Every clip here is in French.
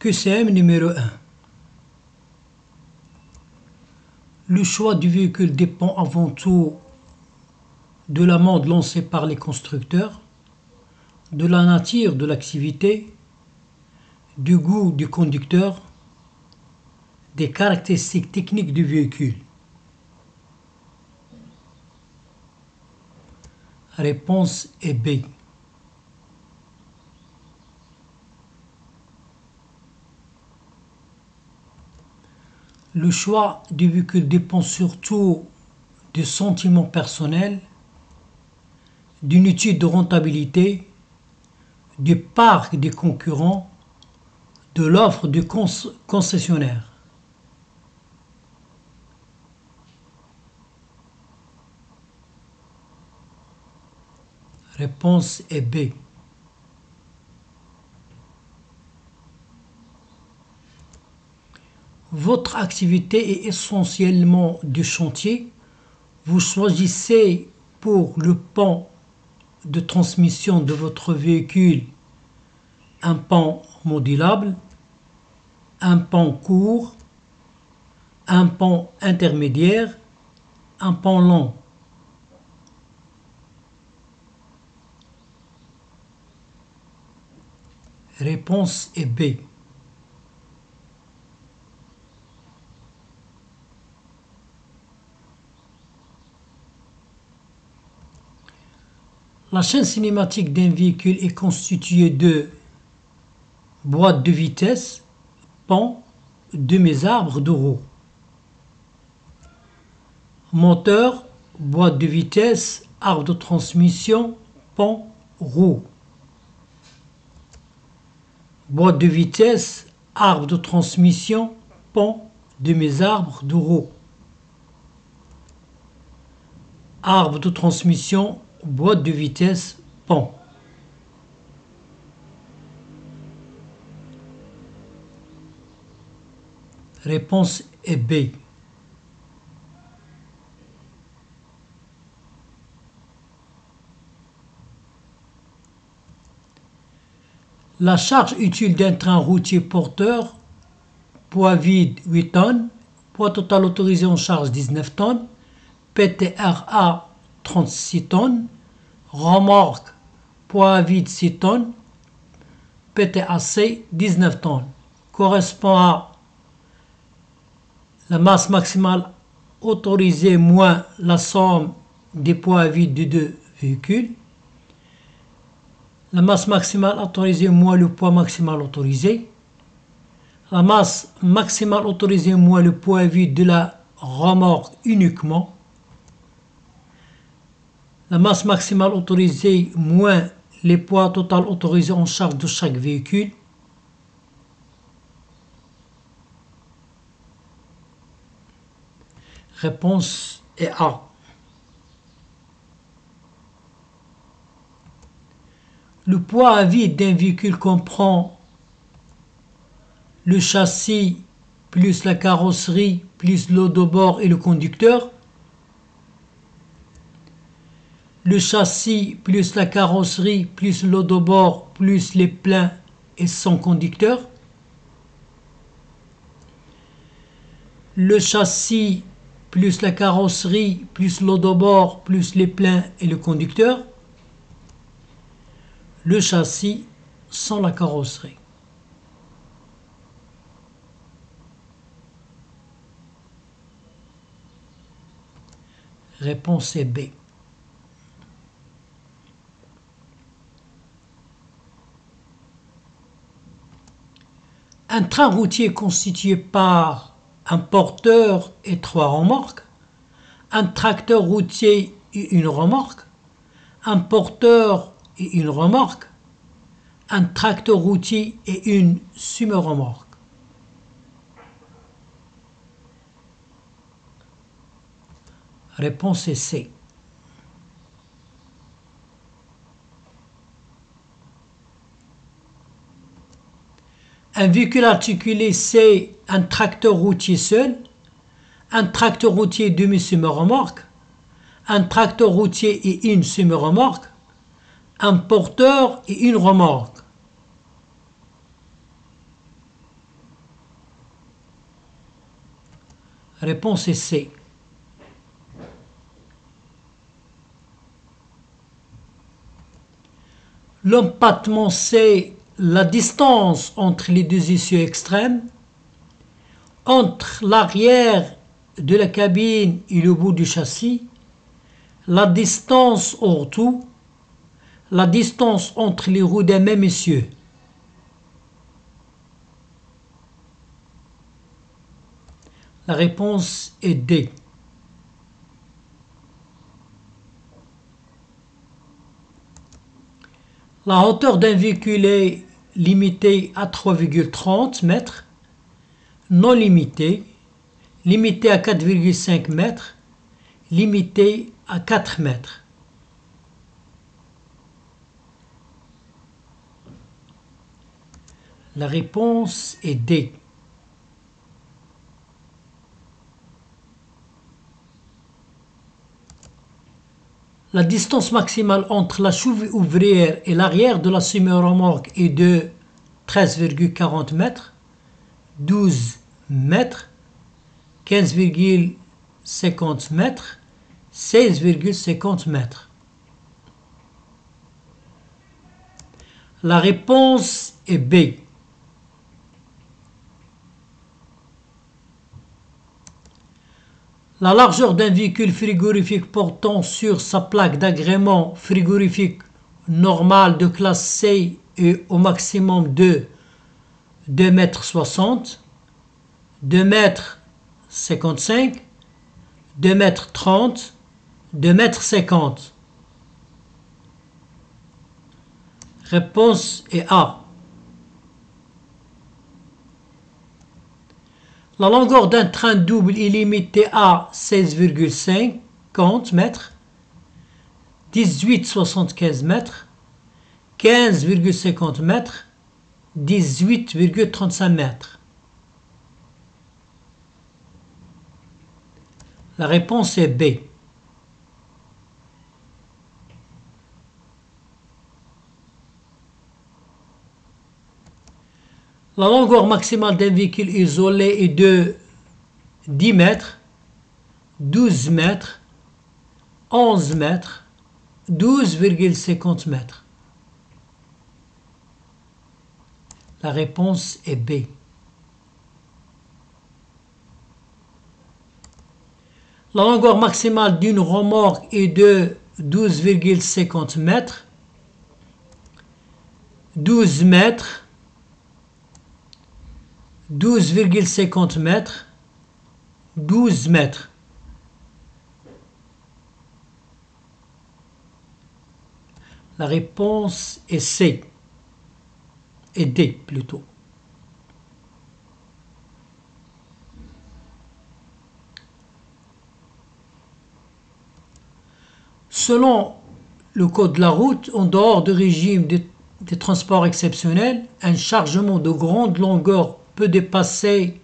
QCM numéro 1. Le choix du véhicule dépend avant tout de l'amende lancée par les constructeurs, de la nature de l'activité, du goût du conducteur, des caractéristiques techniques du véhicule. Réponse est B. Le choix du véhicule dépend surtout du sentiment personnel, d'une étude de rentabilité, du parc des concurrents, de l'offre du concessionnaire. Réponse est B. Votre activité est essentiellement du chantier. Vous choisissez pour le pan de transmission de votre véhicule un pan modulable, un pan court, un pan intermédiaire, un pan long. Réponse est B. La chaîne cinématique d'un véhicule est constituée de boîte de vitesse, pan, demi-arbre de roue. Moteur, boîte de vitesse, arbre de transmission, pan, roue. Boîte de vitesse, arbre de transmission, pan, demi-arbre de roue. Arbre de transmission, boîte de vitesse, pan. Réponse est B. La charge utile d'un train routier porteur, poids vide 8 tonnes, poids total autorisé en charge 19 tonnes, PTRA 36 tonnes, remorque, poids vide 6 tonnes, PTAC 19 tonnes, correspond à la masse maximale autorisée moins la somme des poids vides de deux véhicules. La masse maximale autorisée moins le poids maximal autorisé. La masse maximale autorisée moins le poids vide de la remorque uniquement. La masse maximale autorisée moins les poids total autorisés en charge de chaque véhicule. Réponse est A. Le poids à vide d'un véhicule comprend le châssis plus la carrosserie plus l'eau de bord et le conducteur. Le châssis plus la carrosserie plus l'eau de bord plus les pleins et son conducteur. Le châssis plus la carrosserie plus l'eau de bord plus les pleins et le conducteur. Le châssis sans la carrosserie. Réponse est B. Un train routier est constitué par un porteur et 3 remorques, un tracteur routier et une remorque, un porteur et une remorque, un tracteur routier et une semi-remorque. Réponse est C. Un véhicule articulé, c'est un tracteur routier seul, un tracteur routier demi-semi-remorque, un tracteur routier et une semi-remorque, un porteur et une remorque. Réponse est C. L'empattement, c'est la distance entre les deux issues extrêmes, entre l'arrière de la cabine et le bout du châssis, la distance hors tout, la distance entre les roues d'un même essieu. La réponse est D. La hauteur d'un véhicule est limitée à 3,30 mètres, non limitée, limitée à 4,5 mètres, limitée à 4 mètres. La réponse est D. La distance maximale entre la cheville ouvrière et l'arrière de la semi-remorque est de 13,40 mètres, 12 mètres, 15,50 mètres, 16,50 mètres. La réponse est B. La largeur d'un véhicule frigorifique portant sur sa plaque d'agrément frigorifique normale de classe C est au maximum de 2,60 m, 2,55 m, 2,30 m, 2,50 m. Réponse est A. La longueur d'un train double est limitée à 16,50 mètres, 18,75 mètres, 15,50 mètres, 18,35 mètres. La réponse est B. La longueur maximale d'un véhicule isolé est de 10 mètres, 12 mètres, 11 mètres, 12,50 mètres. La réponse est B. La longueur maximale d'une remorque est de 12,50 mètres, 12 mètres, 12,50 mètres, 12 mètres. La réponse est C. Et D plutôt. Selon le code de la route, en dehors du régime des transports exceptionnels, un chargement de grande longueur peut dépasser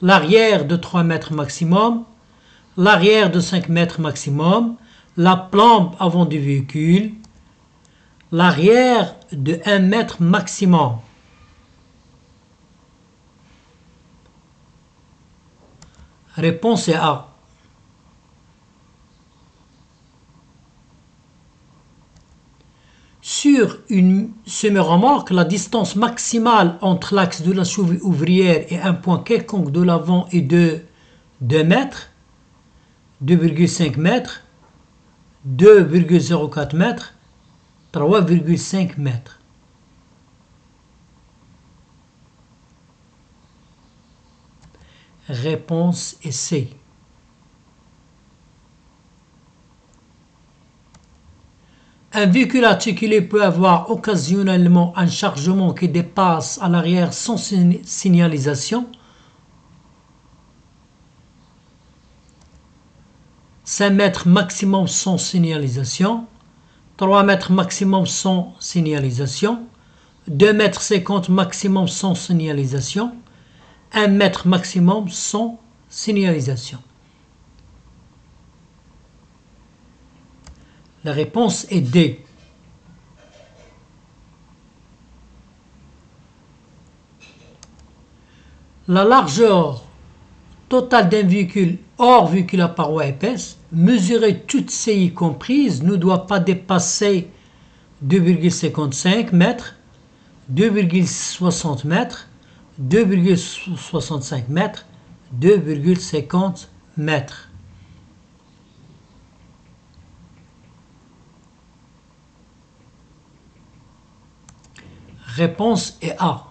l'arrière de 3 mètres maximum, l'arrière de 5 mètres maximum, la plombe avant du véhicule, l'arrière de 1 mètre maximum. Réponse est A. Sur une semi-remorque, la distance maximale entre l'axe de la cheville ouvrière et un point quelconque de l'avant est de 2 mètres, 2,5 mètres, 2,04 mètres, 3,5 mètres. Réponse est C. Un véhicule articulé peut avoir occasionnellement un chargement qui dépasse à l'arrière sans signalisation, 5 mètres maximum sans signalisation, 3 mètres maximum sans signalisation, 2 mètres 50 maximum sans signalisation, 1 mètre maximum sans signalisation. La réponse est D. La largeur Total d'un véhicule hors véhicule à paroi épaisse, mesuré toutes CI comprises, ne doit pas dépasser 2,55 mètres, 2,60 mètres, 2,65 mètres, 2,50 mètres. Réponse est A.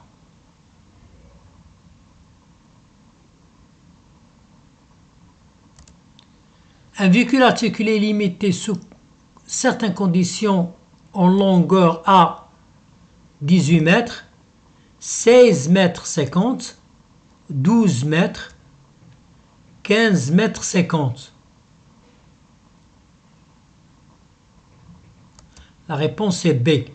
Un véhicule articulé limité sous certaines conditions en longueur à 18 mètres, 16 mètres 50, 12 mètres, 15 mètres 50. La réponse est B.